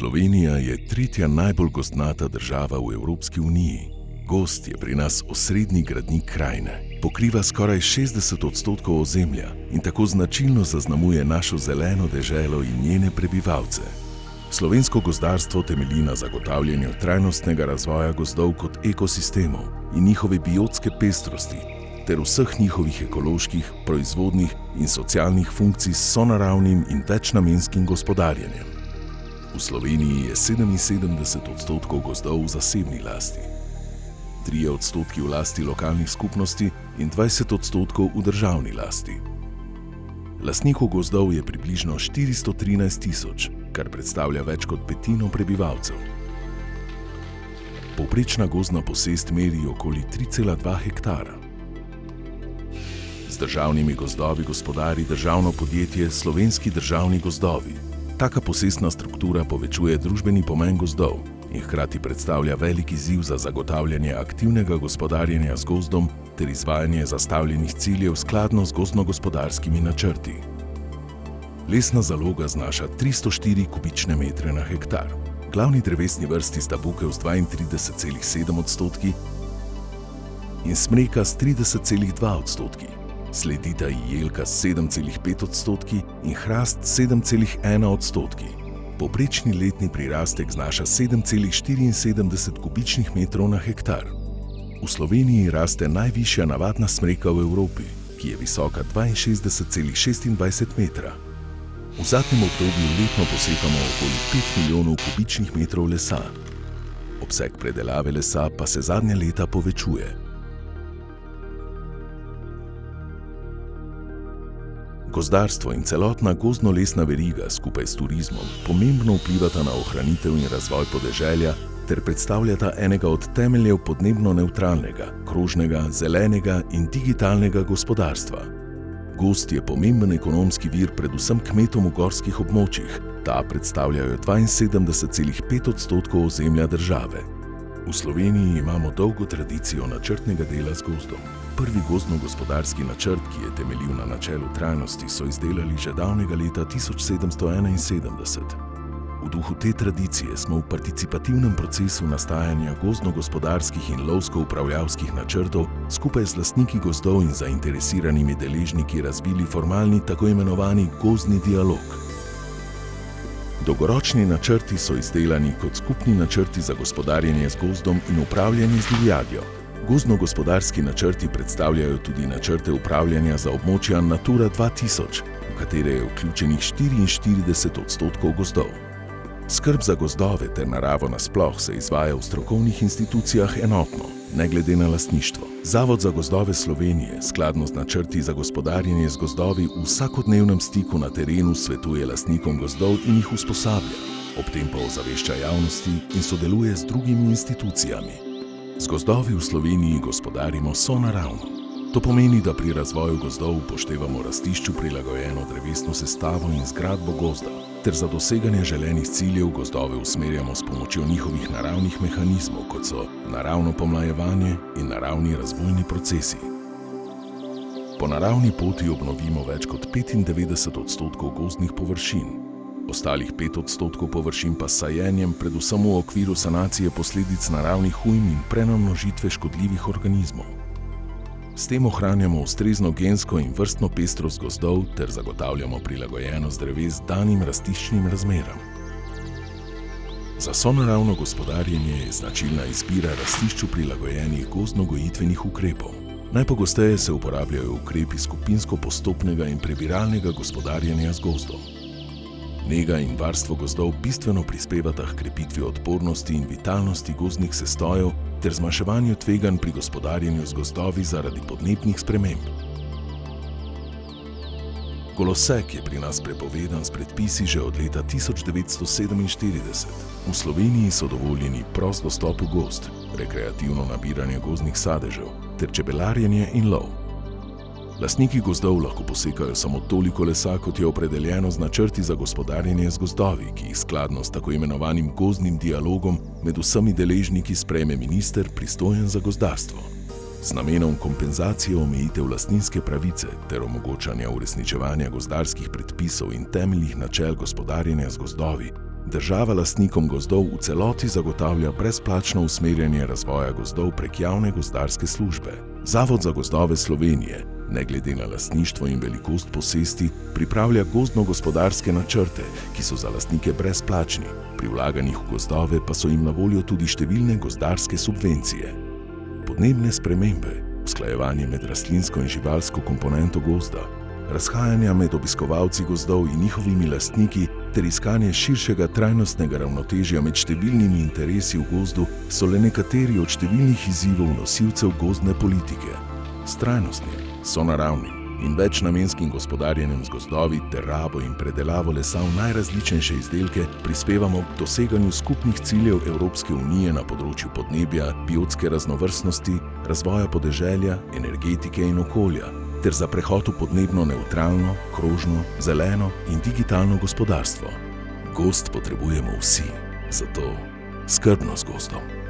Slovenija je tretja najbolj gozdnata država v Evropski uniji. Gozd je pri nas osrednji gradnik krajine. Pokriva skoraj 60% ozemlja in tako značilno zaznamuje našo zeleno deželo in njene prebivalce. Slovensko gozdarstvo temelji na zagotavljanju trajnostnega razvoja gozdov kot ekosistemov in njihove biotske pestrosti ter vseh njihovih ekoloških, proizvodnih in socialnih funkcij s sonaravnim in večnamenskim gospodarjenjem. V Sloveniji je 77% gozdov v zasebni lasti, 3% v lasti lokalnih skupnosti in 20% v državni lasti. Lastnikov gozdov je približno 413 tisoč, kar predstavlja več kot petino prebivalcev. Povprečna gozdna posest meri okoli 3,2 hektara. Z državnimi gozdovi gospodari državno podjetje Slovenski državni gozdovi. Taka posestna struktura povečuje družbeni pomen gozdov in hkrati predstavlja velik izziv za zagotavljanje aktivnega gospodarjenja z gozdom ter izvajanje zastavljenih ciljev skladno z gozdno-gospodarskimi načrti. Lesna zaloga znaša 304 kubične metre na hektar. Glavni drevesni vrsti sta bukev z 32,7% in smreka s 30,2%. Sledita jelka s 7,5% in hrast s 7,1%. Povprečni letni prirastek znaša 7,74 kubičnih metrov na hektar. V Sloveniji raste najvišja navadna smreka v Evropi, ki je visoka 62,26 metra. V zadnjem obdobju letno posekamo okoli 5 milijonov kubičnih metrov lesa. Obseg predelave lesa pa se zadnja leta povečuje. Gozdarstvo in celotna gozdno-lesna veriga skupaj s turizmom pomembno vplivata na ohranitev in razvoj podeželja ter predstavljata enega od temeljev podnebno nevtralnega, krožnega, zelenega in digitalnega gospodarstva. Gozd je pomemben ekonomski vir predvsem kmetom v gorskih območjih. Ta predstavljajo 72,5% ozemlja države. V Sloveniji imamo dolgo tradicijo načrtnega dela z gozdom. Prvi gozdno-gospodarski načrt, ki je temeljil na načelu trajnosti, so izdelali že davnega leta 1771. V duhu te tradicije smo v participativnem procesu nastajanja gozdno-gospodarskih in lovsko-upravljavskih načrtov skupaj z lastniki gozdov in zainteresiranimi deležniki razvili formalni tako imenovani gozdni dialog. Dolgoročni načrti so izdelani kot skupni načrti za gospodarjenje z gozdom in upravljanje z divjadjo. Gozdno-gospodarski načrti predstavljajo tudi načrte upravljanja za območja Natura 2000, v katere je vključenih 44% gozdov. Skrb za gozdove ter naravo nasploh se izvaja v strokovnih institucijah enotno, ne glede na lastništvo. Zavod za gozdove Slovenije skladno z načrti za gospodarjenje z gozdovi v vsakodnevnem stiku na terenu svetuje lastnikom gozdov in jih usposablja, ob tem pa ozavešča javnosti in sodeluje z drugimi institucijami. Z gozdovi v Sloveniji gospodarimo sonaravno. To pomeni, da pri razvoju gozdov upoštevamo rastišču prilagojeno drevesno sestavo in zgradbo gozda, ter za doseganje želenih ciljev gozdove usmerjamo s pomočjo njihovih naravnih mehanizmov, kot so naravno pomlajevanje in naravni razvojni procesi. Po naravni poti obnovimo več kot 95% gozdnih površin. Ostalih 5% površin pa s sajenjem, predvsem v okviru sanacije posledic naravnih ujm in prenamnožitve škodljivih organizmov. S tem ohranjamo ustrezno gensko in vrstno pestrost gozdov ter zagotavljamo prilagojenost dreves danim rastiščnim razmeram. Za sonaravno gospodarjenje je značilna izbira rastišču prilagojenih gozdno-gojitvenih ukrepov. Najpogosteje se uporabljajo ukrepi skupinsko postopnega in prebiralnega gospodarjenja z gozdom. Nega in varstvo gozdov bistveno prispevata h krepitvi odpornosti in vitalnosti gozdnih sestojev ter zmanjševanju tveganj pri gospodarjenju z gozdovi zaradi podnebnih sprememb. Golosek je pri nas prepovedan s predpisi že od leta 1947. V Sloveniji so dovoljeni prost dostop v gozd, rekreativno nabiranje gozdnih sadežev ter čebelarjenje in lov. Lastniki gozdov lahko posekajo samo toliko lesa, kot je opredeljeno z načrti za gospodarjenje z gozdovi, ki jih skladno s tako imenovanim gozdnim dialogom med vsemi deležniki sprejme minister, pristojen za gozdarstvo. Z namenom kompenzacije omejitev lastninske pravice ter omogočanja uresničevanja gozdarskih predpisov in temeljnih načel gospodarjenja z gozdovi Država lastnikom gozdov v celoti zagotavlja brezplačno usmerjanje razvoja gozdov prek javne gozdarske službe. Zavod za gozdove Slovenije, ne glede na lastništvo in velikost posesti, pripravlja gozdno-gospodarske načrte, ki so za lastnike brezplačni. Pri vlaganjih v gozdove pa so jim na voljo tudi številne gozdarske subvencije. Podnebne spremembe, usklajevanje med rastlinsko in živalsko komponento gozda, razhajanja med obiskovalci gozdov in njihovimi lastniki ter iskanje širšega trajnostnega ravnotežja med številnimi interesi v gozdu so le nekateri od številnih izzivov nosilcev gozdne politike. S trajnostnim, sonaravnim in večnamenskim gospodarjenjem z gozdovi ter rabo in predelavo lesa v najrazličnejše izdelke prispevamo k doseganju skupnih ciljev Evropske unije na področju podnebja, biotske raznovrstnosti, razvoja podeželja, energetike in okolja, ter za prehod v podnebno nevtralno, krožno, zeleno in digitalno gospodarstvo. Gozd potrebujemo vsi, zato skrbno z gozdom.